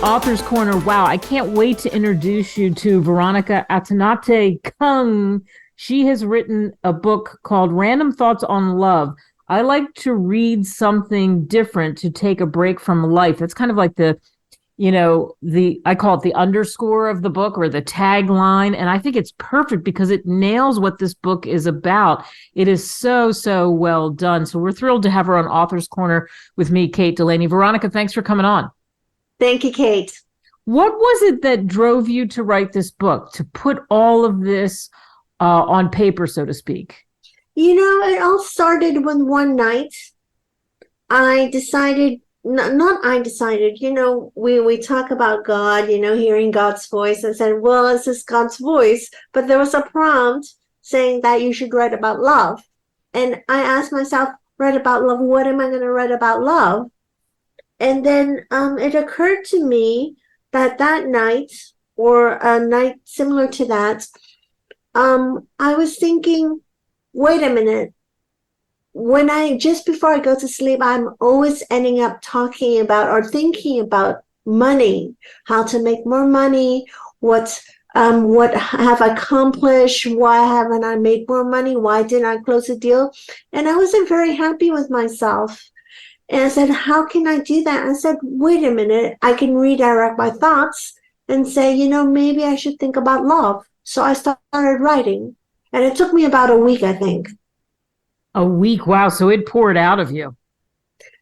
Author's Corner. Wow, I can't wait to introduce you to Veronica Atanate Kung. She has written a book called Random Thoughts on Love. I like to read something different to take a break from life. That's kind of like I call it the underscore of the book or the tagline. And I think it's perfect because it nails what this book is about. It is so, so well done. So we're thrilled to have her on Author's Corner with me, Kate Delaney. Veronica, thanks for coming on. Thank you, Kate. What was it that drove you to write this book, to put all of this on paper, so to speak? It all started when one night I decided, not I decided, we talk about God, hearing God's voice, and said, well, this is God's voice. But there was a prompt saying that you should write about love. And I asked myself, write about love, what am I going to write about love? And then it occurred to me that night, or a night similar to that, I was thinking, wait a minute. Just before I go to sleep, I'm always ending up talking about or thinking about money, how to make more money, what have I accomplished, why haven't I made more money, why didn't I close a deal? And I wasn't very happy with myself. And I said, how can I do that? I said, wait a minute, I can redirect my thoughts and say, maybe I should think about love. So I started writing. And it took me about a week, I think. A week? Wow. So it poured out of you.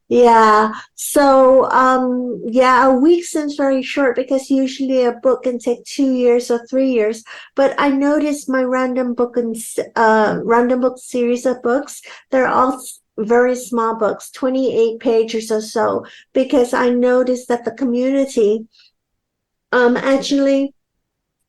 Yeah. So, a week seems very short because usually a book can take 2 years or 3 years. But I noticed my random book series of books, they're all very small books, 28 pages or so, because I noticed that the community actually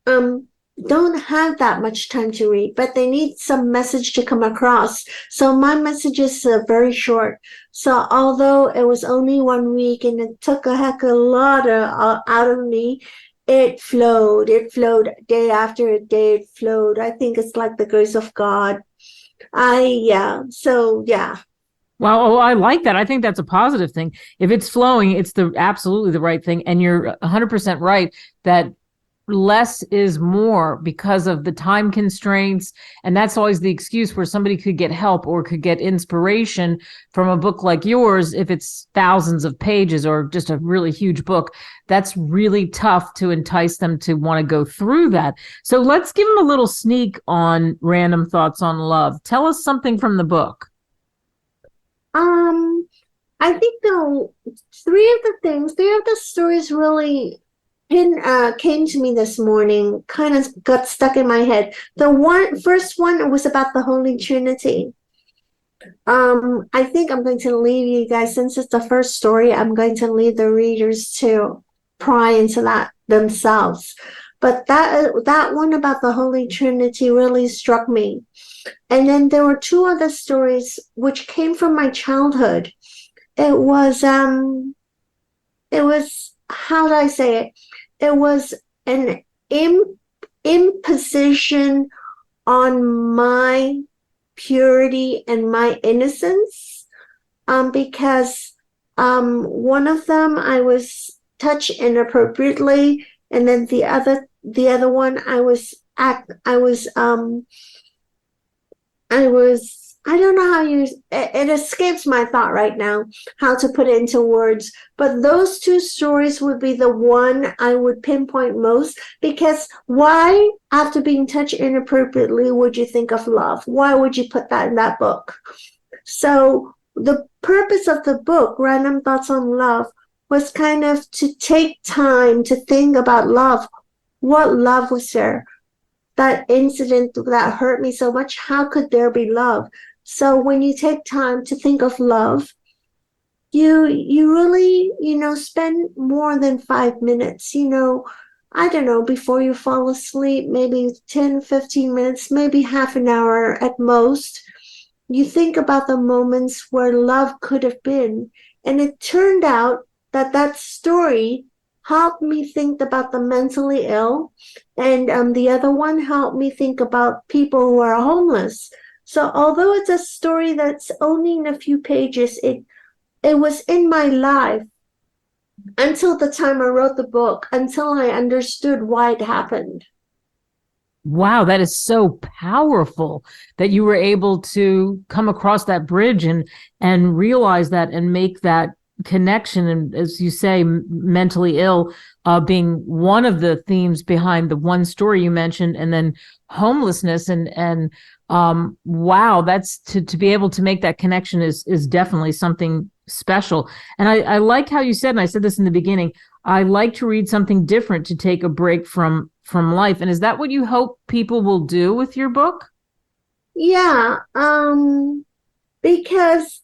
don't have that much time to read, but they need some message to come across. So my messages are very short. So although it was only 1 week and it took a heck of a lot out of me, it flowed day after day. It flowed. I think it's like the grace of God. So yeah. Well, I like that. I think that's a positive thing. If it's flowing, it's absolutely the right thing. And you're 100% right that less is more because of the time constraints. And that's always the excuse where somebody could get help or could get inspiration from a book like yours. If it's thousands of pages or just a really huge book, that's really tough to entice them to want to go through that. So let's give them a little sneak on Random Thoughts on Love. Tell us something from the book. I think three of the stories really came to me this morning, kind of got stuck in my head. The first one was about the Holy Trinity. I think I'm going to leave you guys, since it's the first story, I'm going to leave the readers to pry into that themselves. But that one about the Holy Trinity really struck me. And then there were two other stories which came from my childhood. It was how do I say it? It was an imposition on my purity and my innocence, because one of them I was touched inappropriately, and then the other one I don't know it escapes my thought right now, how to put it into words, but those two stories would be the one I would pinpoint most, because why, after being touched inappropriately, would you think of love? Why would you put that in that book? So the purpose of the book, Random Thoughts on Love, was kind of to take time to think about love. What love was there? That incident that hurt me so much, how could there be love? So when you take time to think of love, you really, spend more than 5 minutes, I don't know, before you fall asleep, maybe 10, 15 minutes, maybe half an hour at most. You think about the moments where love could have been. And it turned out that story helped me think about the mentally ill, and the other one helped me think about people who are homeless. So although it's a story that's only in a few pages, it was in my life until the time I wrote the book, until I understood why it happened. Wow, that is so powerful that you were able to come across that bridge and realize that and make that connection. And as you say, mentally ill being one of the themes behind the one story you mentioned, and then homelessness and wow, that's to be able to make that connection is definitely something special. And I like how you said, and I said this in the beginning, I like to read something different to take a break from life. And is that what you hope people will do with your book? Yeah, because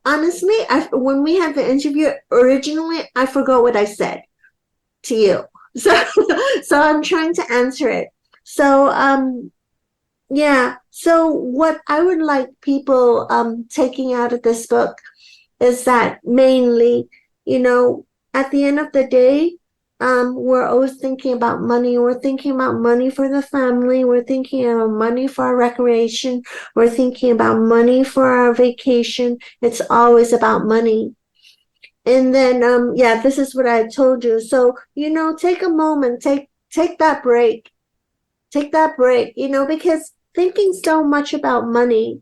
honestly, when we had the interview originally, I forgot what I said to you. So so I'm trying to answer it. So yeah, so what I would like people taking out of this book is that mainly, you know, at the end of the day, we're always thinking about money. We're thinking about money for the family. We're thinking about money for our recreation. We're thinking about money for our vacation. It's always about money. And then, yeah, this is what I told you. So, take a moment, take that break, because thinking so much about money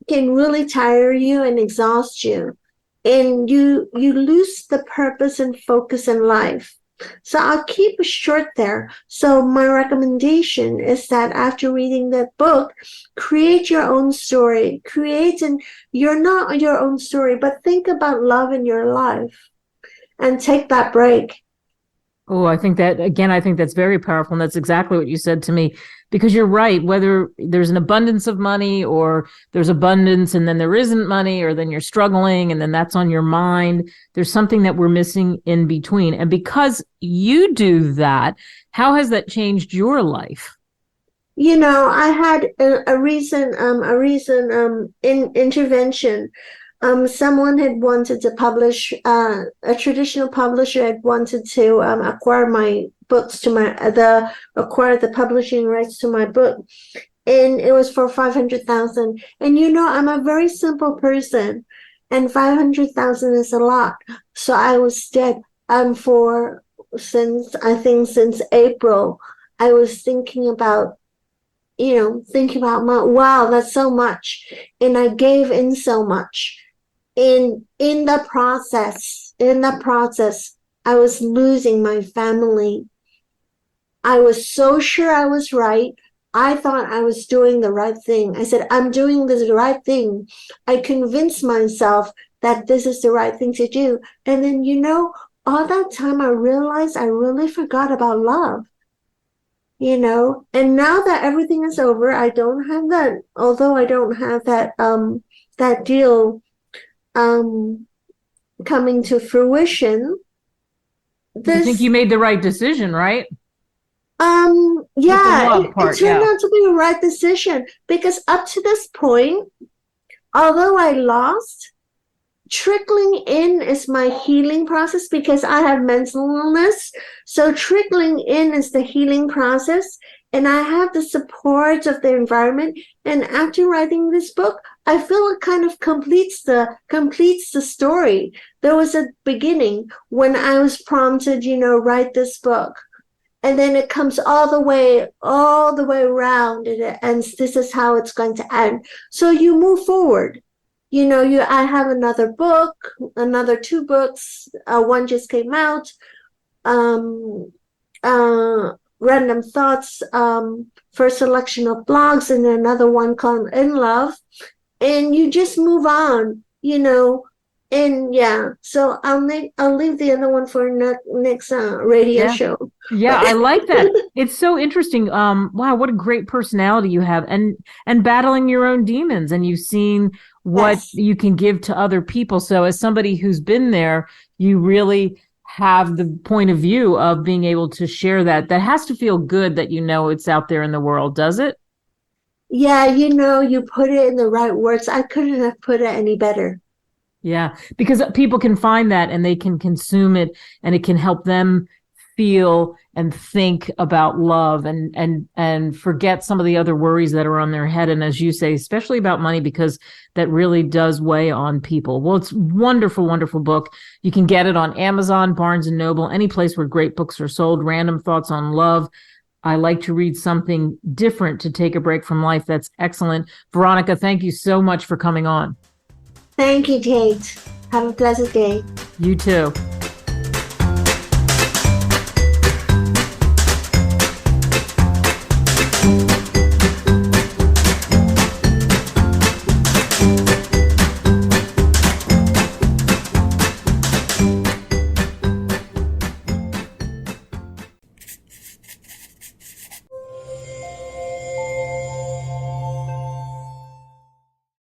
can really tire you and exhaust you, and you lose the purpose and focus in life. So I'll keep it short there. So my recommendation is that after reading that book, create your own story. Create, and you're not your own story, but think about love in your life and take that break. Oh, I think that's very powerful. And that's exactly what you said to me, because you're right. Whether there's an abundance of money or there's abundance and then there isn't money, or then you're struggling and then that's on your mind, there's something that we're missing in between. And because you do that, how has that changed your life? I had a recent intervention. Someone had wanted to publish, a traditional publisher had wanted to acquire my books to acquire the publishing rights to my book, and it was for 500,000. And I'm a very simple person, and 500,000 is a lot. So I was dead. For since April, I was thinking about wow, that's so much, and I gave in so much. In the process, I was losing my family. I was so sure I was right. I thought I was doing the right thing. I said, I'm doing this right thing. I convinced myself that this is the right thing to do. And then, all that time I realized I really forgot about love. And now that everything is over, I don't have that, although I don't have that deal um coming to fruition. You think This you made the right decision, right? With the Yeah, love it part, turned yeah. out to be the right decision, because up to this point, although I lost, trickling in is my healing process, because I have mental illness. So trickling in is the healing process, and I have the support of the environment. And after writing this book, I feel it kind of completes the story. There was a beginning when I was prompted, write this book. And then it comes all the way around, and it ends. This is how it's going to end. So you move forward. I have another book, another two books. One just came out. Um, Random Thoughts, first selection of blogs, and another one called In Love. And you just move on. And yeah, so I'll leave the other one for next radio Yeah. show. Yeah, But I like that. It's so interesting. Wow, what a great personality you have, and battling your own demons, and you've seen what yes. you can give to other people. So as somebody who's been there, you really have the point of view of being able to share that. That has to feel good that it's out there in the world, does it? Yeah, you put it in the right words. I couldn't have put it any better. Yeah, because people can find that and they can consume it and it can help them feel and think about love and forget some of the other worries that are on their head. And as you say, especially about money, because that really does weigh on people. Well, it's wonderful, wonderful book. You can get it on Amazon, Barnes and Noble, any place where great books are sold. Random Thoughts on Love. I like to read something different to take a break from life. That's excellent. Veronica, thank you so much for coming on. Thank you, Kate. Have a pleasant day. You too.